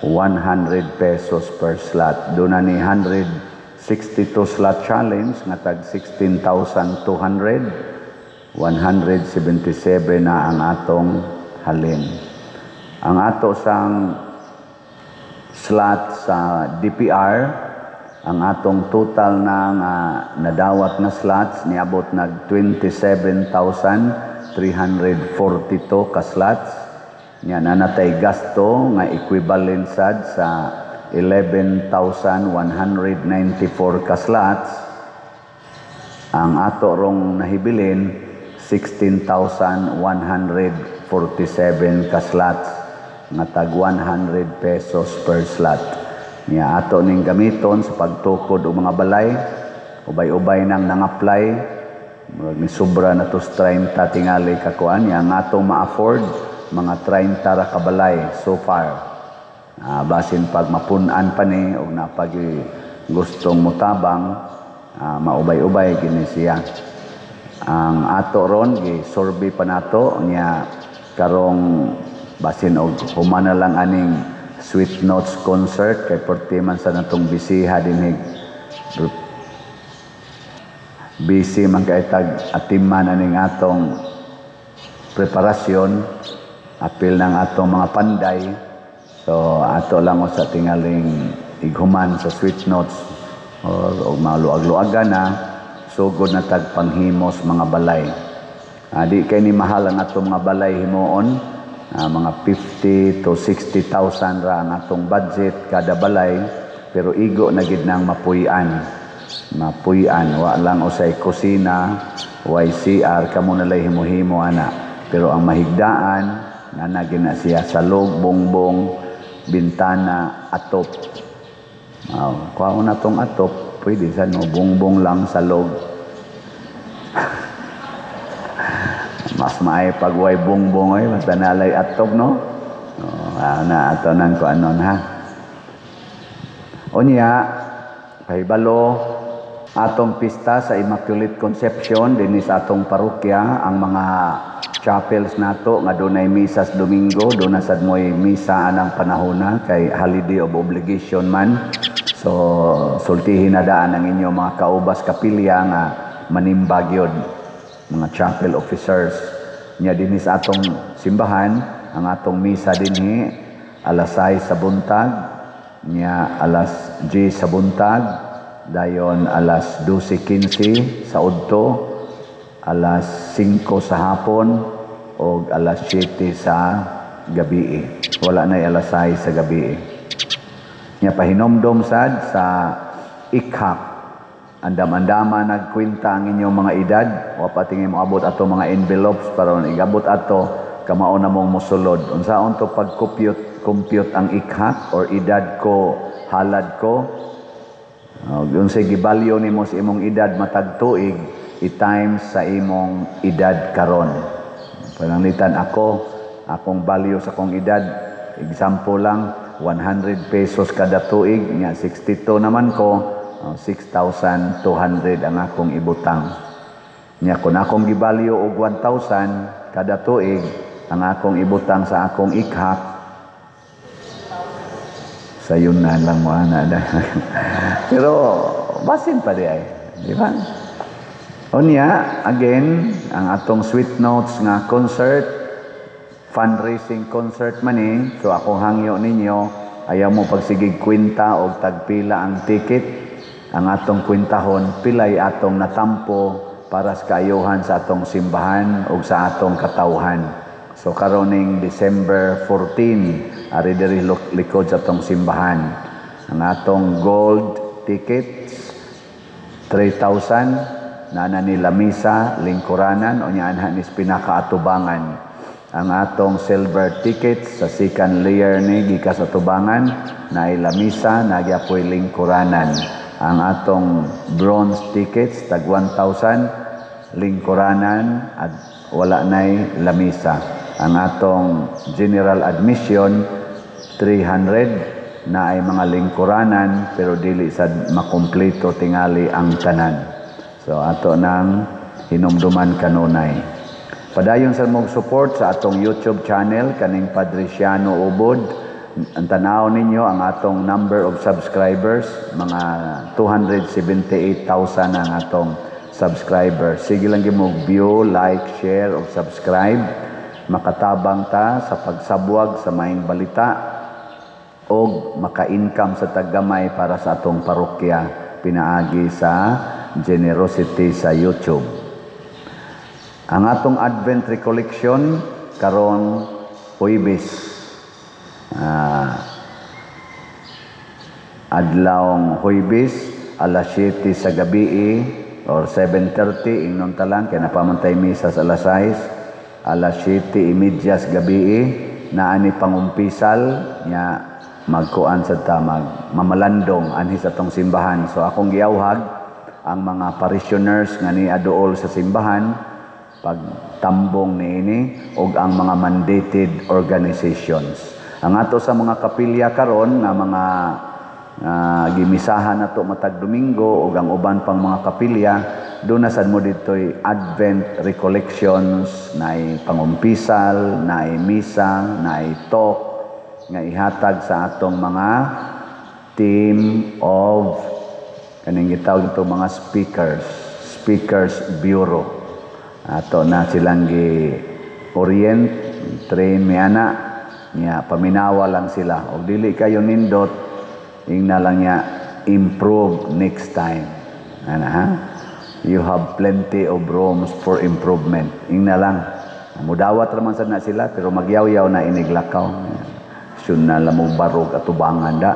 100 pesos per slot. Doon na ni 162 slot challenge nga tag 16,200, 177 na ang atong halin. Ang ato sang slot sa DPR, ang atong total na nga nadawat na slots niabot nag 27,342 ka slots. Nya nanatay gasto nga equivalent sad sa 11,194 ka slots. Ang ato rong nahibilin 16,147 ka slots nga tag 100 pesos per slot. Nya ato ning gamiton sa pagtukod og mga balay, ubay-ubay nang nang-apply, murag ni sobra na tos 30 tingali ka kuan, nya nga ato ma-afford mga 30 ra ka balay so far. Basin pag mapun-an pa ni og napag gustong mutabang, maubay-ubay gini siya. Ang ato ron gi-survey pa nato nya karong basin og human na lang aning Sweet Notes concert kay perti man sa natong bisiha dinhig busy man kay tag atiman aning atong preparasyon, apil ng atong mga panday. So ato lang sa tingaling ighuman sa Sweet Notes o maluag-luagan na sugod na tag panghimos mga balay. Di kay ni mahal ang atong mga balay himuon. Mga 50 to 60,000 ra ang atong budget kada balay, pero igo na gid nang mapuy-an, wa lang usay kusina, way CR kamo na lay himo-himo ana, pero ang mahigdaan nanagin na siya salog, bongbong, bintana, atop. Kuhaon na tong atop, pwede sa no bongbong lang salog. Mas maay pagway bongbong ay basta nalay atop no. Na ato nang ko anon ha. Unya kahibalo atong pista sa Immaculate Conception dinhi sa atong parokya, ang mga chapels nato nga dunay misa sa Domingo, do na sad moy misa anang panahona kay holiday of obligation man. So sultihin na daan ang inyong mga kaubas kapilya nga manimbag yun, mga chapel officers. Nya dinhi sa atong simbahan, ang atong misa dinhi alas 6 sa buntag, nya alas 10 sa buntag, dayon alas 12:15 sa udto, alas 5 sa hapon o alas 7 sa gabi. Wala na alas 6 sa gabi. Nya pahinomdom sad sa ikhak, andam-andama nagkwenta ang inyong mga edad, wa patingin mo abot ato mga envelopes para igabot ato kamao na mong mosulod. Unsaon to pag compute ang ikhak or edad ko, halad ko, Doon sa gibalyo nimo sa imong edad matag tuig, i-times sa imong edad karon. Pananglitan akong value sa akong edad, example lang, 100 pesos kada tuig, nya 62 naman ko, 6,200 ang akong ibutang. Nya kung akong gibalyo og 1,000 kada tuig, ang akong ibutang sa akong ikhak, sayon na lang mo ana. Pero basin pa di ay, di ba? Unya, again, ang atong Sweet Notes nga concert, fundraising concert man so akong hangyo ninyo, ayaw mo pagsigig kwenta o tagpila ang ticket, ang atong kwentahon, pilay atong natampo para sa kaayuhan sa atong simbahan o sa atong katawhan. So karoning December 14, ari diri likod sa atong simbahan. Ang atong gold tickets, 3,000, nana ni lamisa, lingkuranan, o niyan is pinakaatubangan. Ang atong silver tickets sa second layer ni gikas atubangan, na lamisa, nagyapoy lingkuranan. Ang atong bronze tickets, tag 1,000, lingkuranan, at wala na'y lamisa. Ang atong general admission, 300, na ay mga lingkuranan, pero dili sad makumpleto tingali ang tanan. So ato nang hinumduman kanunay. Padayon sa mong support sa atong YouTube channel kaning Padriciano Ubod. Ang tanaw ninyo ang atong number of subscribers, mga 278,000 ang atong subscribers. Sige lang gimog view, like, share o subscribe. Makatabang ta sa pagsabwag sa maing balita o maka-income sa taggamay para sa atong parokya pinaagi sa generosity sa YouTube. Ang atong Advent Recollection karon Huwebes, adlawng Huwebes, alas 7 sa gabi or 7:30 ingnon talang kay napamantay misa sa alas 6, alas 7:30 sa gabi naa ni pangumpisal nya magkuan sa tamag mamalandong anhi sa atong simbahan. So akong giawhag ang mga parishioners nga ni aduol sa simbahan pagtambong niini og ang mga mandated organizations. Ang ato sa mga kapilya karon nga mga gimisahan nato matag Domingo ug ang uban pang mga kapilya doon na sad mo ditoy Advent Recollections, naay pangumpisal, naay misa, naay talk nga ihatag sa atong mga team of kaning gitawag ito mga speakers bureau. Ato na silang gi-orient, train mi ana, niya paminawa lang sila. O dili kayo nindot, ingna lang niya improve next time. Ana ha? You have plenty of rooms for improvement. Ingna lang. Mudawat raman sad na sila pero magyaw-yaw na iniglakaw. Syon na lamong barog at tubangan da.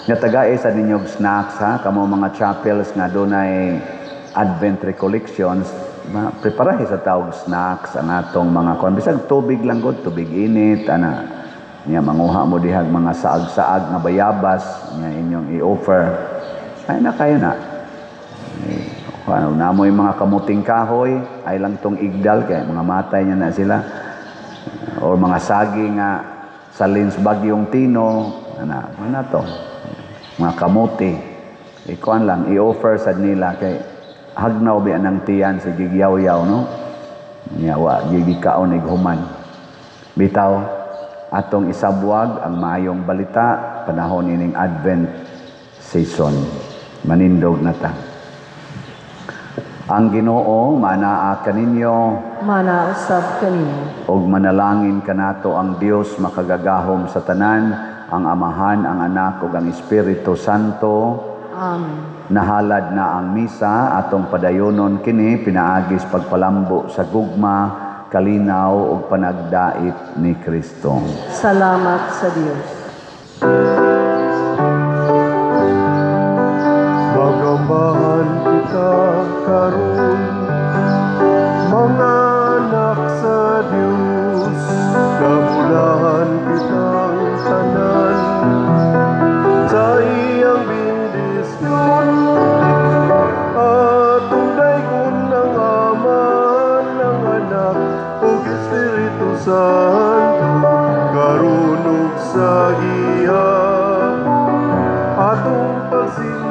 Natagay sa ninyog snacks ha, kamo mga chapels nga dunay Advent Recollections, preparahe sa tawag snacks ang atong mga kon bisag tubig lang gud, tubig init ana. Nya manguha mo dihag mga saag-saag nga bayabas nya inyong i-offer. Ay na kayo na. Ano namoy mga kamuting kahoy, ay lang tong igdal kay mga matay nya na sila. Or mga saging nga salins bagyong tino, ana to. Mga kamote, ikuan lang, i-offer sa nila kay hagnaw bi anang tiyan sa gigyaw-yaw, no? Nyawa, gigikaon ighuman. Bitaw, atong isabwag ang maayong balita, panahon ining Advent season. Manindog na ta. Ang Ginoo manaa kaninyo, Manausab kaninyo. og manalangin kanato ang Dios makagagahom sa tanan, ang Amahan, ang Anak, ug ang Espiritu Santo. Amen. Nahalad na ang misa, atong padayonon kini, pinaagis pagpalambo sa gugma, kalinaw, ug panagdait ni Kristo. Salamat sa Dios. Magambahan kita karon, mga anak sa Diyos, kabulahan kitang tanan, sa iyang bindis Maria, atong pagsing